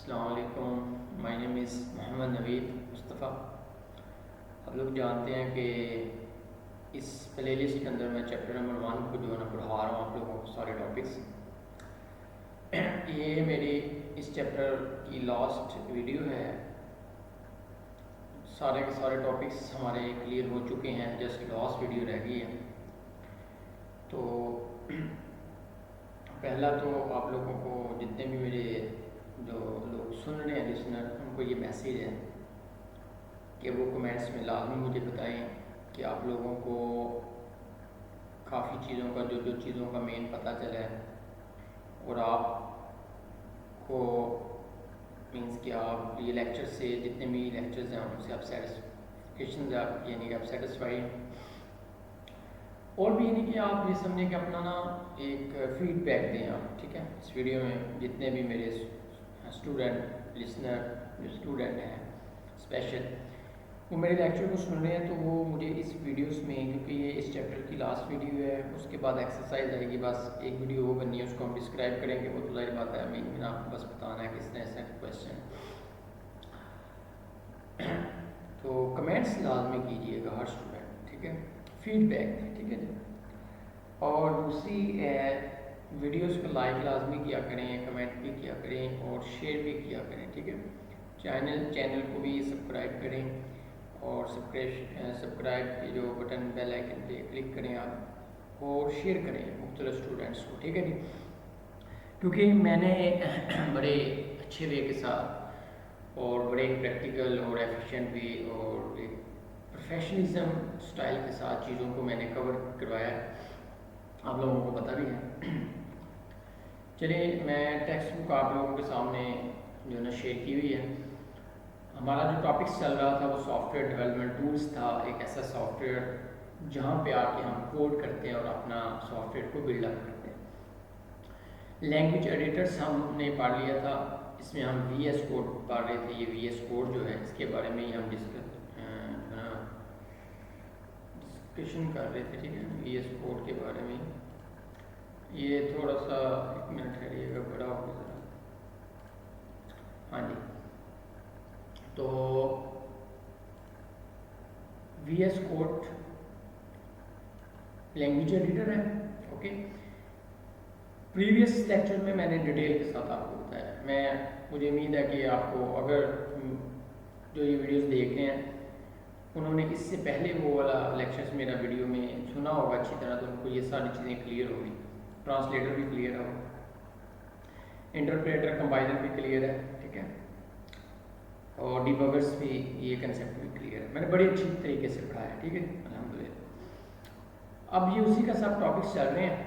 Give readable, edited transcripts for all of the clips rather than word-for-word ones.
अस्सलाम वालेकुम। My name is Mohammad Naveed Mustafa. आप लोग जानते हैं कि इस प्लेलिस्ट के अंदर मैं चैप्टर नंबर 1 को जो है ना पढ़ा रहा हूँ आप लोगों को सारे टॉपिक्स। ये मेरी इस चैप्टर की लास्ट वीडियो है। सारे के सारे टॉपिक्स हमारे क्लियर हो चुके हैं, जस्ट लास्ट वीडियो रह गई है। तो पहला तो आप लोगों को जितने भी मेरे जो लोग सुन रहे हैं लिसनर, उनको ये मैसेज है कि वो कमेंट्स में लाजमी मुझे बताएं कि आप लोगों को काफ़ी चीज़ों का जो चीज़ों का मेन पता चला है और आपको मीन्स कि आप ये लेक्चर से जितने भी लेक्चर्स हैं उनसे आप सेटिस्फिकेशन आप यानी कि आप सेटिस्फाइड, और भी यानी कि आप ये समझें कि अपना ना एक फीडबैक दें आप, ठीक है। इस वीडियो में जितने भी मेरे स्टूडेंट लिसनर जो स्टूडेंट हैं स्पेशल, वो मेरे लेक्चर को सुन रहे हैं, तो वो मुझे इस वीडियोस में, क्योंकि ये इस चैप्टर की लास्ट वीडियो है, उसके बाद एक्सरसाइज आएगी, बस एक वीडियो वो बननी है, उसको हम डिस्क्राइब करेंगे। वो तो जाहिर बात है, मैंने आपको बस बताना है कि इस तरह से क्वेश्चन। तो कमेंट्स लाजमी कीजिएगा हर स्टूडेंट, ठीक है, फीडबैक दें, ठीक है जी। और दूसरी वीडियोस को लाइक लाजमी किया करें, कमेंट भी किया करें और शेयर भी किया करें, ठीक है। चैनल को भी सब्सक्राइब करें और सब्सक्राइब के जो बटन बेल आइकन पे क्लिक करें आप, और शेयर करें मुख्तलिफ स्टूडेंट्स को, ठीक है जी। क्योंकि मैंने बड़े अच्छे वे के साथ और बड़े प्रैक्टिकल और एफिशिएंट वे और एक प्रोफेशनलिज्म स्टाइल के साथ चीज़ों को मैंने कवर करवाया है, आप लोगों को पता भी है। चलिए, मैं टेक्स्ट बुक आप लोगों के सामने जो है ना शेयर की हुई है। हमारा जो टॉपिक्स चल रहा था वो सॉफ्टवेयर डेवलपमेंट टूल्स था, एक ऐसा सॉफ्टवेयर जहाँ पे आके हम कोड करते हैं और अपना सॉफ्टवेयर को बिल्डअप करते हैं। लैंग्वेज एडिटर्स हमने पढ़ लिया था, इसमें हम VS कोड पढ़ रहे थे। ये VS कोड जो है इसके बारे में ही हम डिस्कशन कर रहे थे, ठीक है, VS कोड के बारे में। ये थोड़ा सा एक मिनट ठहरिएगा, बड़ा हो जरा। हाँ जी, तो VS कोड लैंग्वेज एडिटर है, ओके। प्रीवियस लेक्चर में मैंने डिटेल के साथ आपको बताया। मुझे उम्मीद है कि आपको, अगर जो ये वीडियोस देख रहे हैं उन्होंने इससे पहले वो वाला लेक्चर्स मेरा वीडियो में सुना होगा अच्छी तरह, तो उनको ये सारी चीज़ें क्लियर होगी। ट्रांसलेटर भी क्लियर है, इंटरप्रेटर कंपाइलर भी क्लियर है, ठीक है, और डिबगर्स भी, ये कंसेप्ट भी क्लियर है। मैंने बड़ी अच्छी तरीके से पढ़ाया, ठीक है, अल्हम्दुलिल्लाह। अब ये उसी का सब टॉपिक्स चल रहे हैं।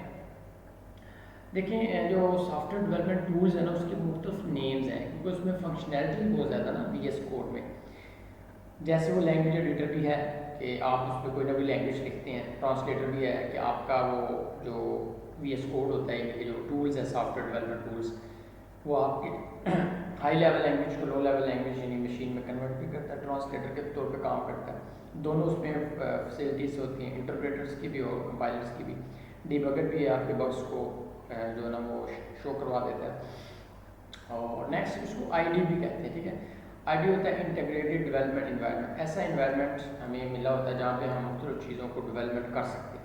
देखिए, जो सॉफ्टवेयर डेवलपमेंट टूल्स है ना, उसके मुख्तलिफ नेम्स हैं, क्योंकि उसमें फंक्शनैलिटी बहुत ज़्यादा ना VS कोड में। जैसे वो लैंग्वेज एडिटर भी है कि आप उस पर कोई ना कोई लैंग्वेज लिखते हैं, ट्रांसलेटर भी है कि आपका वो जो VS कोड होता है, इनके जो टूल्स हैं सॉफ्टवेयर डेवलपमेंट टूल्स, वो आपके हाई लेवल लैंग्वेज को लो लेवल लैंग्वेज यानी मशीन में कन्वर्ट भी करता है, ट्रांसलेटर के तौर पे काम करता है। दोनों उसमें फैसिलिटीज़ होती हैं, इंटरप्रेटर्स की भी और कंपाइलर्स की भी। डिबगर भी है, आपके बग्स को जो है ना वो शो करवा देता है। और नेक्स्ट उसको ID भी कहते हैं, ठीक है। ID होता है इंटीग्रेटेड डेवलपमेंट इन्वायरमेंट। ऐसा इन्वायरमेंट हमें मिला होता है जहाँ पे हम मुख्तलिफ चीज़ों को डेवलपमेंट कर सकते हैं।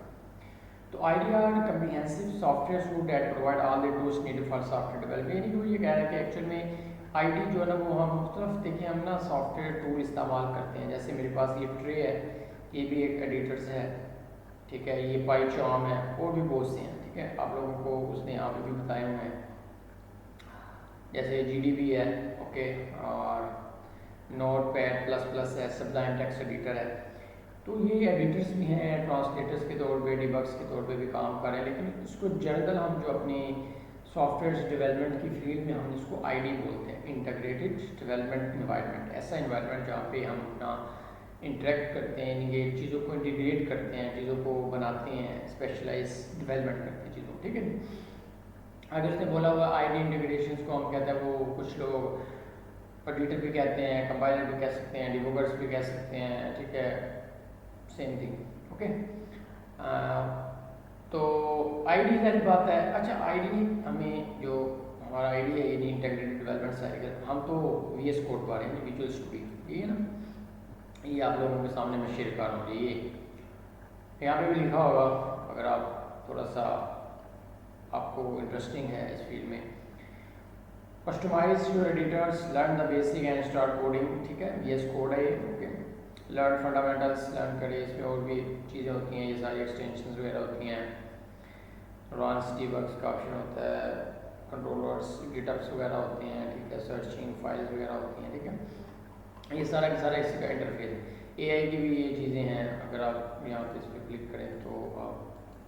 तो ID are comprehensive software suite that provide all the tools needed for software development. यानी कि वो ये कह रहा है कि एक्चुअल में ID जो है ना वो हम मुख्तलिफ, देखिए हम ना सॉफ्टवेयर टूल इस्तेमाल करते हैं। जैसे मेरे पास ये ट्रे है, ये भी एक एडिटर्स है, ठीक है, ये पाइचार्म है और भी बहुत से हैं, ठीक है, आप लोगों को उसने यहाँ पे भी बताए हुए हैं। जैसे GDB है, ओके, और Notepad++ है, सबलाइम टेक्स्ट एडिटर है। तो ये एडिटर्स भी हैं, ट्रांसलेटर्स के तौर पे, डिबग्स के तौर पे भी काम कर रहे हैं, लेकिन इसको जनरल हम जो अपनी सॉफ्टवेयर डेवलपमेंट की फील्ड में हम इसको ID बोलते हैं, इंटीग्रेटेड डेवलपमेंट इन्वायरमेंट। ऐसा इन्वायरमेंट जहाँ पे हम अपना इंटरेक्ट करते हैं, ये चीज़ों को इंटीग्रेट करते हैं, चीज़ों को बनाते हैं, स्पेशलाइज डेवलपमेंट करते हैं चीज़ों, ठीक है। अगर उसने बोला हुआ ID इंटीग्रेशन को हम कहते हैं, वो कुछ लोग एडिटर भी कहते हैं, कंपाइलर भी कह सकते हैं, डिबगर्स भी कह सकते हैं, ठीक है, सेम थिंग, ओके। तो ID सारी बात है। अच्छा, ID हमें जो हमारा ID है, ये इंटीग्रेटेड डेवलपमेंट डेवलपमेंट साइकिल, हम तो VS कोड पा रहे हैं, विजुअल स्टूडियो, ये है ना, ये आप लोगों के सामने मैं शेयर कर रहा हूँ। ये यहाँ पे भी लिखा होगा, अगर आप थोड़ा सा आपको इंटरेस्टिंग है इस फील्ड में, customise your editors, learn the basic and start coding, ठीक है, VS कोड है ये, ओके। लर्न फंडामेंटल्स, लर्न करिए, इसमें और भी चीज़ें होती हैं, ये सारी एक्सटेंशंस वगैरह होती हैं, रॉन्स डीबग्स का ऑप्शन होता है, कंट्रोलर्स, गिटअप्स वगैरह होते हैं, ठीक है, सर्चिंग फाइल्स वगैरह होती हैं, ठीक है, ये सारा का सारा इसी का इंटरफेस है। AI की भी ये चीज़ें हैं, अगर आप यहाँ पे इस पर क्लिक करें तो आप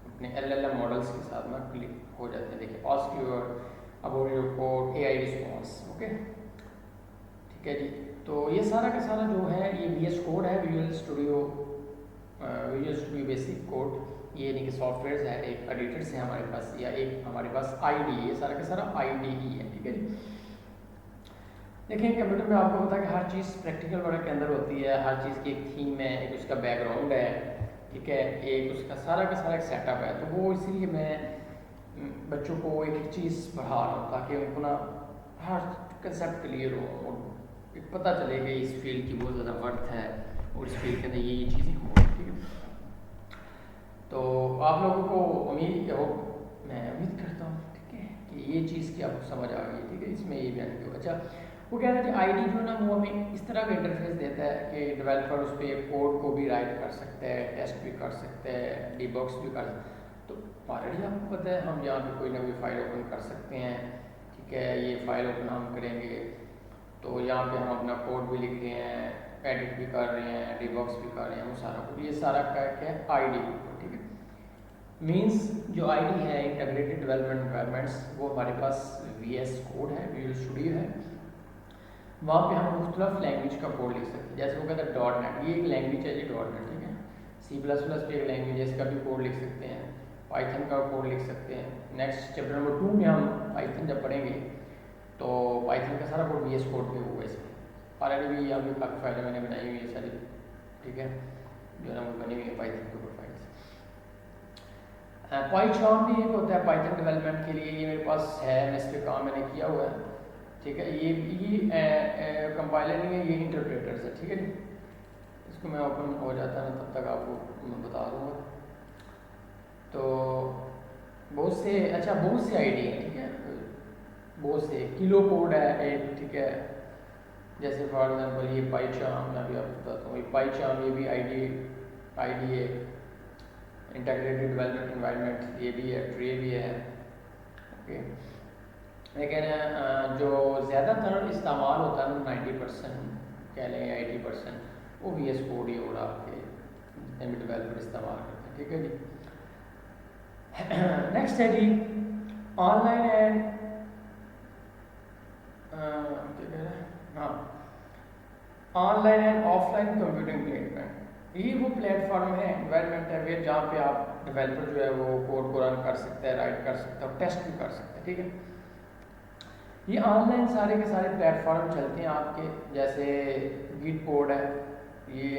अपने LLM मॉडल्स के साथ ना क्लिक हो जाते हैं। देखिए, ask your about your code, AI response, okay, ठीक है जी। तो ये सारा का सारा जो है ये VS कोड है, विजुअल स्टूडियो बेसिक कोड, ये यानी कि सॉफ्टवेयर है, एक एडिटर्स है हमारे पास, या एक हमारे पास IDE, ये सारा का सारा IDE है, ठीक है जी। देखिए, कंप्यूटर में आपको पता है कि हर चीज़ प्रैक्टिकल वर्क के अंदर होती है, हर चीज़ की एक थीम है, एक उसका बैकग्राउंड है, ठीक है, एक उसका सारा का सारा एक सेटअप है। तो वो इसीलिए मैं बच्चों को एक एक चीज़ पढ़ा रहा हूँ ताकि उनको ना हर कंसेप्ट क्लियर हो और एक पता चले कि इस फील्ड की बहुत ज़्यादा वर्थ है और इस फील्ड के अंदर ये चीज़ें हो, ठीक है। तो आप लोगों को मैं उम्मीद करता हूँ, ठीक है, कि ये चीज़ की आपको समझ आ गई, ठीक है, इसमें ये बयान किया। अच्छा, वो कह रहे थे ID जो है ना, वो हमें इस तरह का इंटरफेस देता है कि डेवलपर उस पर कोड को भी राइट कर सकते हैं, टेस्ट भी कर सकते हैं, डीबग्स भी कर सकते हैं। तो ऑलरेडी आपको पता है, हम यहाँ पे कोई ना कोई फाइल ओपन कर सकते हैं, ठीक है, ये फाइल ओपन हम करेंगे तो यहाँ पे हम अपना कोड भी लिख रहे हैं, एडिट भी कर रहे हैं, डीबग्स भी कर रहे हैं, वो सारा कुछ, ये सारा क्या है, ID, ठीक है। मीन्स जो ID है, इंटीग्रेटेड डेवलपमेंट एनवायरनमेंट्स, वो हमारे पास VS कोड है, विजुअल स्टूडियो है, वहाँ पे हम मुख्तलिफ लैंग्वेज का कोड लिख सकते हैं। जैसे वो कहता है .NET, ये एक लैंग्वेज है जी, .NET, ठीक है। C++ पे एक लैंग्वेज है, इसका भी कोड लिख सकते हैं, पाइथन का कोड लिख सकते हैं। नेक्स्ट चैप्टर नंबर 2 में हम पाइथन जब पढ़ेंगे तो पाइथन का सारा कोड VS कोड पे होगा इसमें। ऑलरेडी भी यहाँ पे काफ़ी फाइलें मैंने बनाई हुई है सारी, ठीक है, जो ना वो बनी हुई है पाइथन के ऊपर फाइल्स। पाइथन भी एक होता है पाइथन डेवलपमेंट के लिए, ये मेरे पास है, मैं इस पर काम मैंने किया हुआ है, ठीक है। ये कंपाइलर नहीं है, ये इंटरप्रेटर्स है, ठीक है जी। इसको मैं ओपन हो जाता है तब तक आपको मैं बता दूँगा। तो बहुत से ID हैं, ठीक है, बहुत से किलो कोड है एक, ठीक है, जैसे फॉर एग्जांपल ये पाइथन, मैं अभी आपको बताता हूँ, ये पाइथन, ये भी ID है, इंटीग्रेटेड डेवलपमेंट एनवायरनमेंट, ये भी है, ट्रे भी है, ओके। लेकिन जो ज़्यादातर इस्तेमाल होता है 90% कह लें, 80%, वो VS कोड ही हो रहा है, जितने भी डेवलपर इस्तेमाल करते हैं, ठीक है जी। नेक्स्ट है जी, ऑनलाइन एंड क्या कह रहे हैं, हाँ, online and offline computing platform. ये वो प्लेटफॉर्म है, एनवायरनमेंट है, वे जहाँ पे आप डेवलपर जो है वो कोड को रन कर सकते हैं, राइट कर सकते हैं, टेस्ट भी कर सकते हैं, ठीक है। ये ऑनलाइन सारे के सारे प्लेटफॉर्म चलते हैं आपके, जैसे गिट कोड है, ये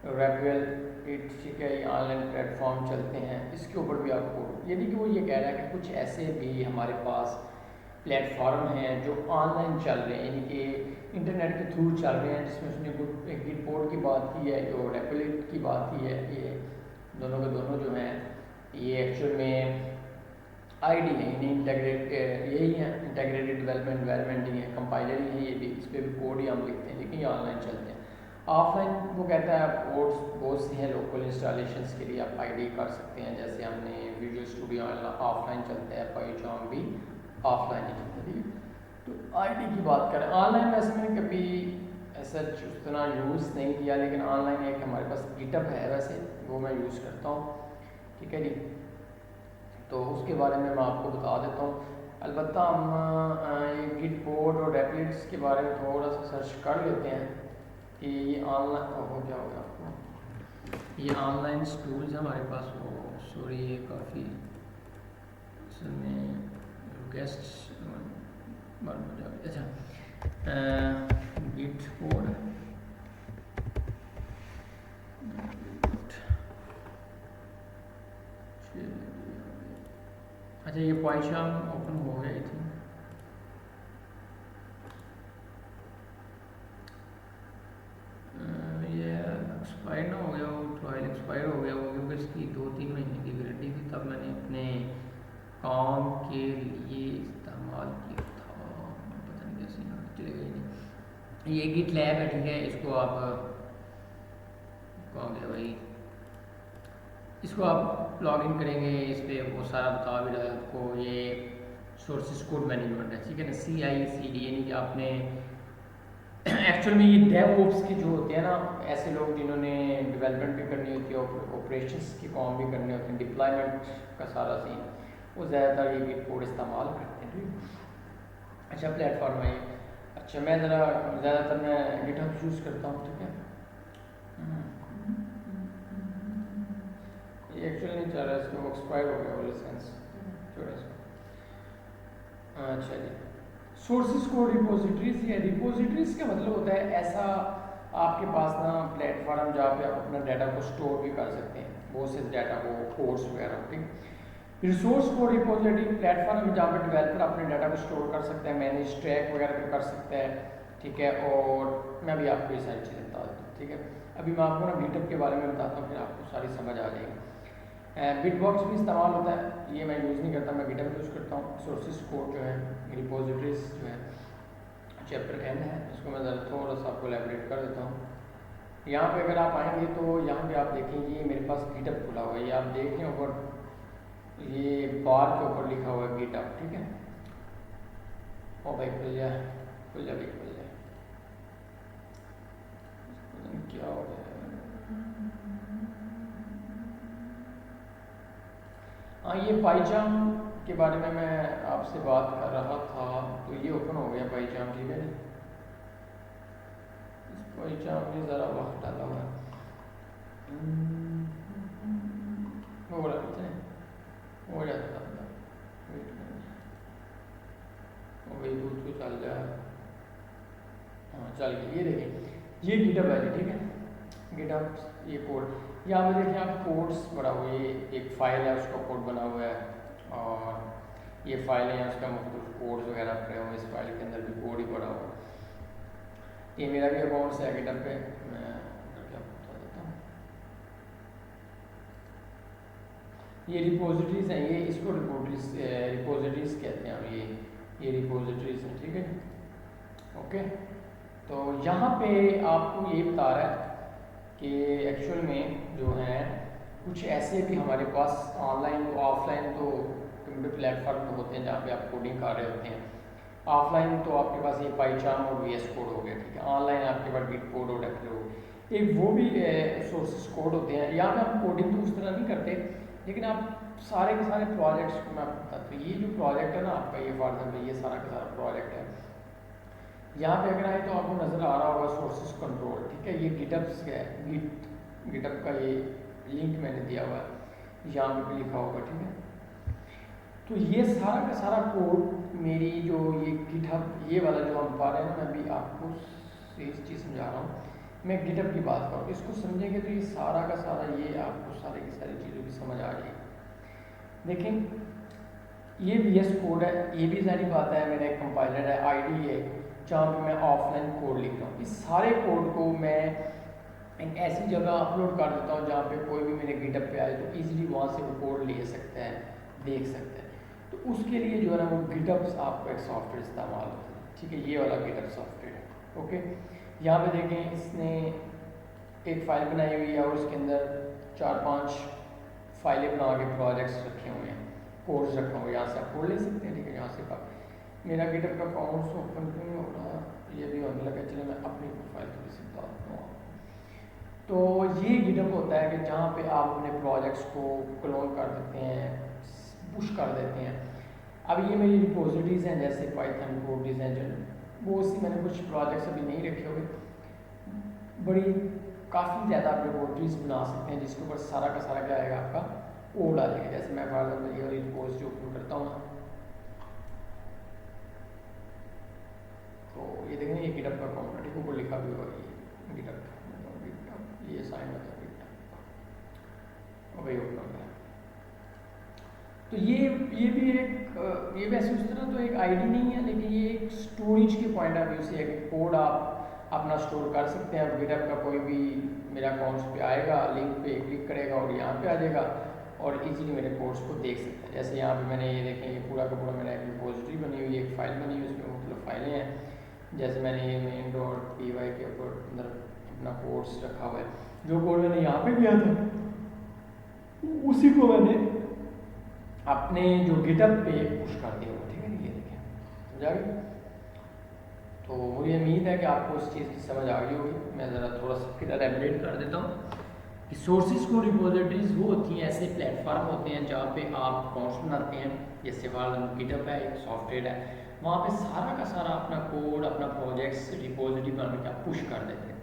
रेपल, ठीक है, ये ऑनलाइन प्लेटफॉर्म चलते हैं, इसके ऊपर भी आपको, यानी कि वो ये कह रहा है कि कुछ ऐसे भी हमारे पास प्लेटफॉर्म हैं जो ऑनलाइन चल रहे हैं, यानी कि इंटरनेट के थ्रू चल रहे हैं, जिसमें उसने गिट कोड की बात की है, जो रेपल की बात की है, ये दोनों के दोनों जो हैं ये एक्चुअल में ID है, यानी यही है, इंटीग्रेटेड डेवलपमेंट एनवायरनमेंट ही है, कंपाइलर ही है, ये भी, इस पर भी कोड ही हम लिखते हैं, लेकिन ये ऑनलाइन चलते हैं। ऑफलाइन वो कहता है कोड्स बहुत सी हैं, लोकल इंस्टॉलेशंस के लिए आप ID कर सकते हैं, जैसे हमने विजुअल स्टूडियो ऑफलाइन चलता है, पाइथन भी ऑफलाइन ही चलता है, ठीक है। तो ID की बात करें, ऑनलाइन वैसे मैंने कभी ऐसा उतना यूज़ नहीं किया, लेकिन ऑनलाइन एक हमारे पास गिटअप है, वैसे वो मैं यूज़ करता हूँ, ठीक है जी। तो उसके बारे में मैं आपको बता देता हूँ। अलबत्ता हम ये गिट कोड और रेपलिट्स के बारे में थोड़ा सा सर्च कर लेते हैं कि ये ऑनलाइन हो क्या होगा आपको, ये ऑनलाइन टूल्स हमारे पास हो, सॉरी ये काफ़ी इसमें गेस्ट बंद हो जाए। अच्छा, गिट कोड, अच्छा ये पाइथन ओपन हो गई थी, एक्सपायर हो गया वो, क्योंकि इसकी 2-3 महीने की गारंटी थी, तब मैंने अपने काम के लिए इस्तेमाल किया था। पता नहीं कैसे यहाँ चलेगा ही नहीं। ये गिट लैब है, ठीक है, इसको आप कहाँ गया भाई, इसको आप लॉग इन करेंगे, इस पर वो सारा बता भी रहा है आपको। ये सोर्सेस कोड मैनेजमेंट है, ठीक है ना, CI/CD, यानी कि आपने एक्चुअल में ये डेवऑप्स के जो होते हैं ना, ऐसे लोग जिन्होंने डेवलपमेंट भी करनी होती है, ऑपरेशंस के काम भी करने होते हैं, डिप्लॉयमेंट का सारा सीन, वो ज़्यादातर ये गिट कोड इस्तेमाल करते हैं, ठीक। अच्छा प्लेटफॉर्म है ये। अच्छा मैं ज़्यादातर मैं गिटहब यूज़ करता हूँ, ठीक है। ये एक्चुअली नहीं चल रहा, इसको एक्सपायर हो गया वो लाइसेंस, छोड़ा इसको। अच्छा जी, सोर्सेज कोड रिपोजिटरीज या रिपोजिटरीज का मतलब होता है ऐसा आपके पास ना प्लेटफॉर्म जहाँ पे आप अपना डाटा को स्टोर भी कर सकते हैं, बहुत से डाटा को, कोड्स वगैरह, ठीक। रिसोर्स कोड रिपोजिटरी प्लेटफॉर्म जहाँ पे डेवलपर अपने डाटा को स्टोर कर सकते हैं, मैनेज ट्रैक वगैरह भी कर सकता है, ठीक है। और मैं भी आपको ये सारी चीज़ें बता देता हूँ, ठीक है। अभी मैं आपको ना गिटहब के बारे में बताता हूँ, फिर आपको सारी समझ आ जाएगी। बिटबॉक्स भी इस्तेमाल होता है, ये मैं यूज़ नहीं करता, मैं गिटहब यूज़ करता हूँ। सोर्सेज कोड जो है, रिपोजिटरीज जो है, चैप्टर 10 है, इसको मैं ज़रा थोड़ा सा आपको एलैबोरेट कर देता हूँ। यहाँ पे अगर आप आएंगे तो यहाँ पे आप देखेंगे ये मेरे पास गिटहब खुला हुआ है, ये आप देखें ऊपर, ये बार के ऊपर लिखा हुआ है गिटहब, ठीक है। ओ भाई खुल जाए, खुल जाए भाई, खुल जाए, क्या हो गया। हाँ, ये पाईचाम के बारे में मैं आपसे बात कर रहा था, तो ये ओपन हो गया पाईचाम, ठीक है। इस पाईचाम में ज़रा वक्त डाला हुआ है, हो रहा है, हो जाता है, वही दूध को चल जाए। हाँ चल गया, ये देखें, ये गिटहब है, ठीक है, गिटहब, ये कोड यहाँ पे देखिए आप, कोड्स बना हुआ है, ये एक फाइल है, उसका कोड बना हुआ है, और ये फाइल है, उसका मुख्तलिफ कोड्स वगैरह पड़े हुए, इस फाइल के अंदर भी कोड ही पड़ा हुआ है। ये मेरा भी अकाउंट है गिटहब पे, मैं क्या बता देता हूँ। ये रिपोजिटरीज हैं, ये इसको रिपोजिटरीज कहते हैं, ये रिपोजिटरीज हैं, ठीक है, ओके। तो यहाँ पे आपको ये बता रहा है कि एक्चुअल में जो है कुछ ऐसे भी हमारे पास ऑनलाइन तो ऑफलाइन तो कंप्यूटर प्लेटफॉर्म होते हैं जहाँ पे आप कोडिंग कर रहे होते हैं। ऑफलाइन तो आपके पास ये पाईचाम और VS कोड हो गया, ठीक है। ऑनलाइन आपके पास गिट कोड और डेक्टर हो, एक वो भी सोर्सेस कोड होते हैं। यहाँ पे आप कोडिंग तो उस तरह नहीं करते, लेकिन आप सारे के सारे प्रोजेक्ट्स को मैं आपको बताता हूँ। ये जो प्रोजेक्ट है ना आपका, ये फॉर एग्जाम्पल ये सारा का सारा प्रोजेक्ट है, यहाँ पे अगर आए तो आपको नज़र आ रहा होगा सोर्सेस कंट्रोल, ठीक है। ये गिटहब्स का है, गिटहब का ये लिंक मैंने दिया हुआ है, यहाँ पे भी लिखा होगा, ठीक है। तो ये सारा का सारा कोड मेरी जो ये गिटहब, ये वाला जो हम पा रहे हैं ना, मैं भी आपको इस चीज़ समझा रहा हूँ। मैं गिटहब की बात करूँ, इसको समझेंगे तो ये सारा का सारा ये आपको सारी की सारी चीज़ों की समझ आ जाएगी। देखें ये VS कोड है, ये भी सारी बात है, मेरा एक कंपाइलर है, ID है, जहाँ पे मैं ऑफलाइन कोड लिख रहा हूँ। इस सारे कोड को मैं एक ऐसी जगह अपलोड कर देता हूँ जहाँ पे कोई भी मेरे गिटहब पे आए तो इजीली वहाँ से वो कोड ले सकता है, देख सकता है। तो उसके लिए जो है ना वो गिटहब्स आपको एक सॉफ्टवेयर इस्तेमाल होता है, ठीक है। ये वाला गिटहब सॉफ्टवेयर है, ओके। यहाँ पे देखें, इसने एक फ़ाइल बनाई हुई है और उसके अंदर 4-5 फाइलें बना के प्रोजेक्ट्स रखे हुए हैं, कोड्स रखे हुए हैं, यहाँ से आप कोड ले सकते हैं, ठीक है। यहाँ से आप, मेरा गिटहब का अकाउंट ओपन क्यों नहीं हो रहा, ये भी होने लगा, चलिए मैं अपनी प्रोफाइल थोड़ी सी बताता हूँ। तो ये गिटहब होता है कि जहाँ पे आप अपने प्रोजेक्ट्स को क्लोन कर देते हैं, पुश कर देते हैं। अब ये मेरी रिपोजिटरीज हैं, जैसे पाइथन कोड डिज़ाइन, वो सी मैंने कुछ प्रोजेक्ट्स अभी नहीं रखे हुए, बड़ी काफ़ी ज़्यादा आप रिपोजिटरीज बना सकते हैं, जिसके ऊपर सारा का सारा क्या आएगा आपका कोड आ जाएगा। जैसे मैं फॉर एग्जाम्पल ये वाली रिपोजिटरी ओपन करता हूँ, तो ये देखेंगे ये गिटहब का अकाउंट है, ऊपर लिखा भी होगा ये गिटहब, ये साइन होता है गिटहब, और वही ओपन होता है। तो ये भी एक, ये वैसे उस तरह तो एक ID नहीं है, लेकिन ये एक स्टोरेज के पॉइंट ऑफ व्यू से है कि कोड आप अपना स्टोर कर सकते हैं। गिटहब का कोई भी मेरा अकाउंट्स पे आएगा, लिंक पे क्लिक करेगा और यहाँ पे आ जाएगा और इजीली मेरे कोर्स को देख सकता है। जैसे यहाँ पे मैंने ये देखें, ये पूरा का पूरा मेरा एक रिपोजिटरी बनी हुई है, एक फ़ाइल बनी हुई है, उसमें मतलब फाइलें हैं। जैसे मैंने ये main.py के ऊपर अंदर अपना कोर्स रखा हुआ है, जो कोड मैंने यहाँ पे किया था उसी को मैंने अपने जो गिटअप पे पुश कर दिया। ठीक है, ये देखें, समझ आ गई? तो मुझे उम्मीद है कि आपको इस चीज़ की समझ आ गई होगी। मैं ज़रा थोड़ा सा फिर एलेबरेट कर देता हूँ कि सोर्सेज को रिपोजिटरीज वो होती हैं, ऐसे प्लेटफॉर्म होते हैं जहाँ पे आप अकाउंट्स बनाते हैं। जैसे गिटअप है, एक सॉफ्टवेयर है, वहाँ पे सारा का सारा अपना कोड, अपना प्रोजेक्ट्स रिपोजिटरी बना के आप पुश कर देते हैं।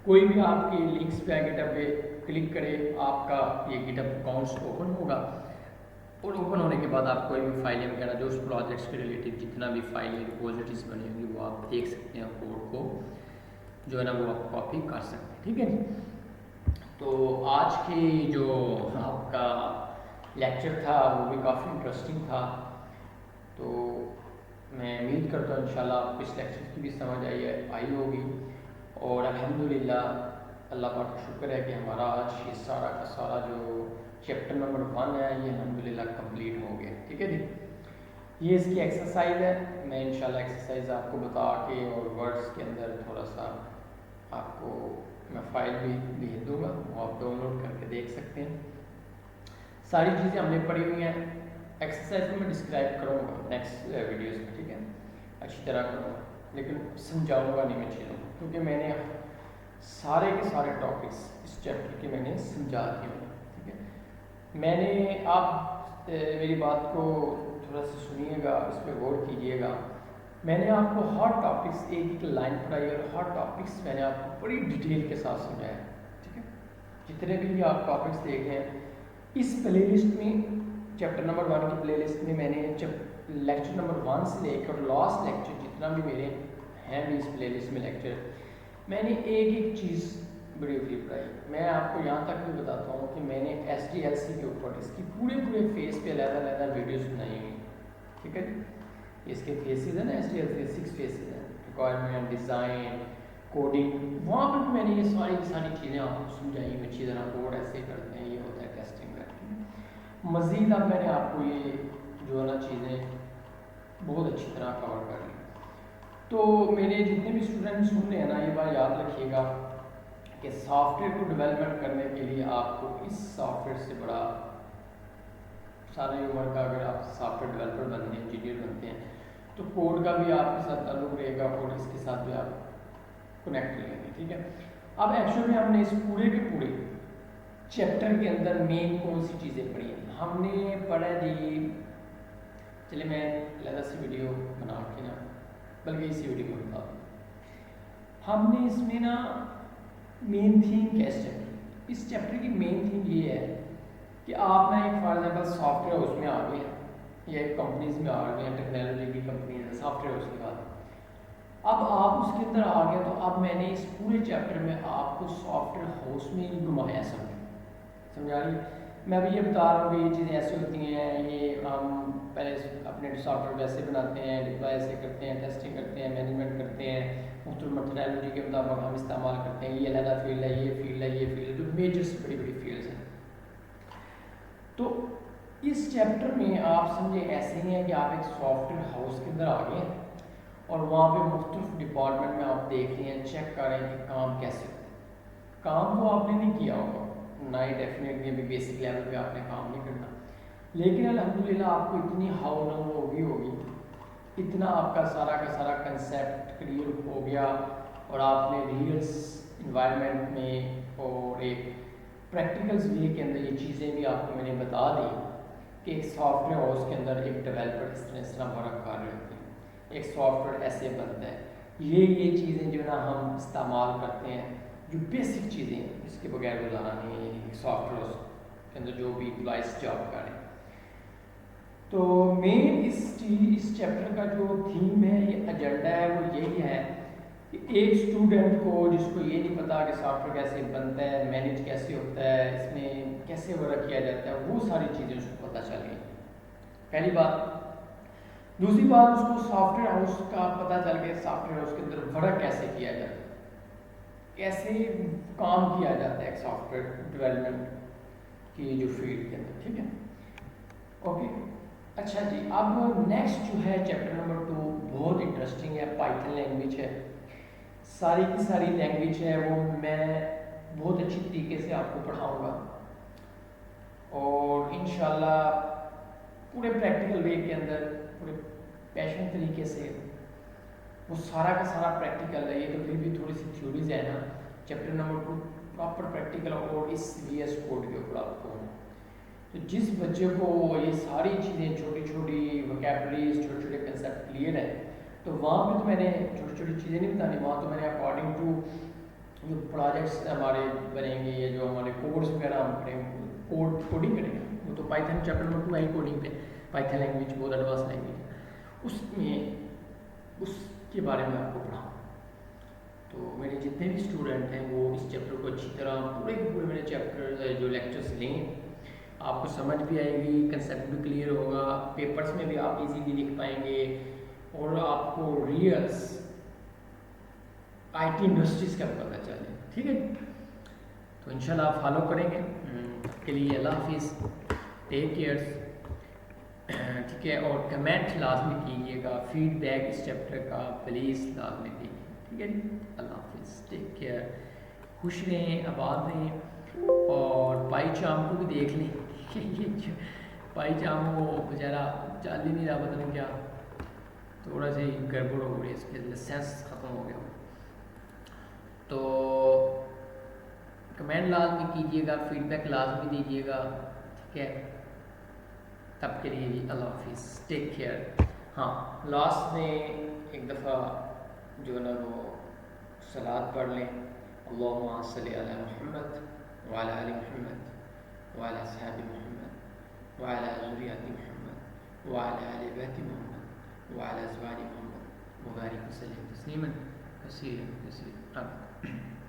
कोई भी आपके लिंक्स पे गिटअप पे क्लिक करे, आपका ये गिटअप अकाउंट्स ओपन होगा और ओपन होने के बाद आप कोई भी फाइलें वगैरह जो उस प्रोजेक्ट्स के रिलेटेड जितना भी फाइलें रिपोजिटरीज बनी होंगी वो आप देख सकते हैं, कोड को जो है ना वो आप कॉपी कर सकते हैं। ठीक है, तो आज के जो आपका लेक्चर था वो भी काफ़ी इंटरेस्टिंग था। तो मैं उम्मीद करता हूँ इंशाल्लाह आपको इस लेक्चर की भी समझ आई होगी और अल्हम्दुलिल्लाह अल्लाह पाक का शुक्र है कि हमारा आज ये सारा का सारा जो चैप्टर नंबर 1 है ये अल्हम्दुलिल्लाह कंप्लीट हो गया। ठीक है जी, ये इसकी एक्सरसाइज है। मैं इंशाल्लाह एक्सरसाइज आपको बता के और वर्ड्स के अंदर थोड़ा सा आपको मैं फाइल भी भेज दूँगा, वो आप डाउनलोड करके देख सकते हैं। सारी चीज़ें हमने पढ़ी हुई हैं। एक्सरसाइज को मैं डिस्क्राइब करूँगा नेक्स्ट वीडियोज़ में, ठीक है, अच्छी तरह करूँगा, लेकिन समझाऊँगा नहीं मैं चीज़ों को, क्योंकि मैंने सारे के सारे टॉपिक्स इस चैप्टर के मैंने समझा दिए। ठीक है, मैंने आप मेरी बात को थोड़ा सा सुनिएगा, इस पर गौर कीजिएगा। मैंने आपको हर टॉपिक्स एक एक लाइन पढ़ाई और हर टॉपिक्स मैंने आपको बड़ी डिटेल के साथ समझाया। ठीक है, जितने भी आप टॉपिक्स देख रहे हैं इस प्लेलिस्ट में, चैप्टर नंबर 1 की प्लेलिस्ट में मैंने लेक्चर नंबर 1 से लेकर लास्ट लेक्चर जितना भी मेरे हैं भी इस प्लेलिस्ट में लेक्चर, मैंने एक एक चीज़ ब्रीफली पढ़ाई। मैं आपको यहाँ तक भी बताता हूँ कि मैंने SDLC के ऊपर इसकी पूरे फेस पे अलग-अलग वीडियोस बनाई हुई। ठीक है, इसके फेसेस हैं ना, SDLC 6 फेसेस हैं, रिक्वायरमेंट, डिज़ाइन, कोडिंग, वहाँ पर भी मैंने ये सारी चीज़ें आपको समझाई हुई। अच्छी तरह कोड ऐसे करते हैं, ये होता है टेस्टिंग करते हैं। मज़ीद अब मैंने आपको ये जो है ना चीज़ें बहुत अच्छी तरह कवर कर ली। तो मेरे जितने भी स्टूडेंट सुन रहे हैं ना, ये बात याद रखिएगा कि सॉफ्टवेयर को डेवलपमेंट करने के लिए आपको इस सॉफ्टवेयर से बड़ा, सारी उम्र का अगर आप सॉफ्टवेयर डेवलपर बनते हैं, इंजीनियर बनते हैं, तो कोड का भी आपके साथ ताल्लुक रहेगा और इसके साथ भी आप कनेक्ट रहेंगे। ठीक है, अब एक्चुअल में हमने इस पूरे के पूरे चैप्टर के अंदर मेन कौन सी चीज़ें पढ़ी हैं? हमने पढ़ा जी, चलिए मैं अलग से वीडियो बना के ना, बल्कि इसी वीडियो में बता दूँ। हमने इसमें ना मेन थीम क्या इस चैप्टर की मेन थीम ये है कि आप ना एक फॉर एग्जाम्पल सॉफ्टवेयर हाउस में आ गए हैं या एक कंपनीज में आ गए हैं, टेक्नोलॉजी की कंपनीज है, सॉफ्टवेयर हाउस के बाद अब आप उसके अंदर आ गए, तो अब मैंने इस पूरे चैप्टर में आपको सॉफ्टवेयर हाउस में ही घुमाया, समझा रही है? मैं अभी ये बता रहा हूँ कि ये चीज़ें ऐसी होती हैं, ये हम पहले अपने सॉफ्टवेयर वैसे बनाते हैं, डिप्लॉय ऐसे करते हैं, टेस्टिंग करते हैं, मैनेजमेंट करते हैं, मुख्तलिफ मेथोडोलॉजी के मुताबिक हम इस्तेमाल करते हैं। ये अलग फील्ड है, ये फील्ड है, ये फील्ड है, जो मेजर बड़ी फील्ड्स हैं। तो इस चैप्टर में आप समझे ऐसे ही है कि आप एक सॉफ्टवेयर हाउस के अंदर आ गए हैं और वहाँ पे मुख्तलिफ डिपार्टमेंट में आप देख रहे हैं, चेक कर रहे हैं कि काम कैसे होता है। काम तो आपने नहीं किया होगा ना, ही डेफिनेटली अभी बेसिक लेवल पे आपने काम नहीं करना, लेकिन अल्हम्दुलिल्लाह आपको इतनी हाउ नो होगी, इतना आपका सारा का सारा कंसेप्ट क्लियर हो गया और आपने रियल इन्वायरमेंट में और एक प्रैक्टिकल्स वे के अंदर ये चीज़ें भी आपको मैंने बता दी कि एक सॉफ्टवेयर हाउस के अंदर एक डेवलपर इस तरह वर्क कर रहे होते हैं, एक सॉफ्टवेयर ऐसे बनता है, ये चीज़ें जो ना हम इस्तेमाल करते हैं, जो बेसिक चीज़ें इसके बगैर गुजारा नहीं है सॉफ्टवेयर के अंदर जो भी इम्प्लॉइज जॉब करें। तो मेन इस चैप्टर का जो थीम है, ये एजेंडा है, वो यही है कि एक स्टूडेंट को जिसको ये नहीं पता कि सॉफ्टवेयर कैसे बनता है, मैनेज कैसे होता है, इसमें कैसे वर्क किया जाता है, वो सारी चीज़ें उसको पता चल गई, पहली बात। दूसरी बात, उसको सॉफ्टवेयर हाउस का पता चल गया, सॉफ्टवेयर हाउस के अंदर वर्क कैसे किया जाता है। कैसे काम किया जाता है सॉफ्टवेयर डेवलपमेंट की जो फील्ड के अंदर, ठीक है। ओके, अच्छा जी, अब नेक्स्ट जो है चैप्टर नंबर 2 बहुत इंटरेस्टिंग है, पाइथन लैंग्वेज है। सारी की सारी लैंग्वेज है वो मैं बहुत अच्छी तरीके से आपको पढ़ाऊँगा और इंशाल्लाह पूरे प्रैक्टिकल वे के अंदर पूरे पैशन तरीके से वो सारा का सारा प्रैक्टिकल है। ये तो फिर भी थोड़ी सी थ्योरीज है ना, चैप्टर नंबर 2 प्रॉपर प्रैक्टिकल और इस VS कोड के ऊपर आपको होना। तो जिस बच्चे को ये सारी चीज़ें छोटी छोटी वोकैबुलरीज छोटे छोटे कंसेप्ट क्लियर है, तो वहाँ पे तो मैंने छोटी छोटी चीज़ें नहीं बतानी, वहाँ तो मैंने अकॉर्डिंग टू जो प्रोजेक्ट्स हमारे बनेंगे या जो हमारे कोड्स वगैरह हम करेंगे, कोडिंग करेंगे, वो तो पाइथन चैप्टर नंबर 2 है ही कोडिंग पे। पाइथन लैंग्वेज बहुत एडवांस लैंग्वेज है, उसमें उसके बारे में आपको पढ़ाऊँ। तो मेरे जितने भी स्टूडेंट हैं वो इस चैप्टर को अच्छी तरह पूरे के पूरे मेरे चैप्टर जो लेक्चर्स लेंगे, आपको समझ भी आएगी, कंसेप्ट भी क्लियर होगा, पेपर्स में भी आप इजीली लिख पाएंगे और आपको रियल्स IT इंडस्ट्रीज का पता चले, ठीक है। तो इंशाल्लाह आप फॉलो करेंगे। के लिए अल्लाह हाफिज़, टेक केयर, ठीक है। और कमेंट लाजमी कीजिएगा, फीडबैक इस चैप्टर का प्लीज़ लाजमी दीजिए, ठीक है जी। अल्लाह हाफिज़, टेक केयर, खुश रहें, आबाद रहें। और पाई चाम को भी देख लें ये पाई चाम वो बेचारा चल ही नहीं रहा, पता नहीं क्या थोड़ा सी गड़बड़ हो गई, इसके लाइसेंस ख़त्म हो गया। तो कमेंट लाजमी कीजिएगा, फीडबैक लाजमी दीजिएगा, ठीक है। तब के लिए जी अल्लाह हाफिज़, टेक केयर। हाँ, लास्ट में एक दफ़ा जो है ना वो सलात पढ़ लें, अल्लाहुम्मा सल्ली अला मुहम्मद व अला आलि मुहम्मद व अला असहाबि मुहम्मद व अला ज़ुर्रिय्यति मुहम्मद व अला आलि बैति मुहम्मद व अला अज़वाजि मुहम्मद व बारिक वसल्लिम तस्लीमन कसीरन कसीरन।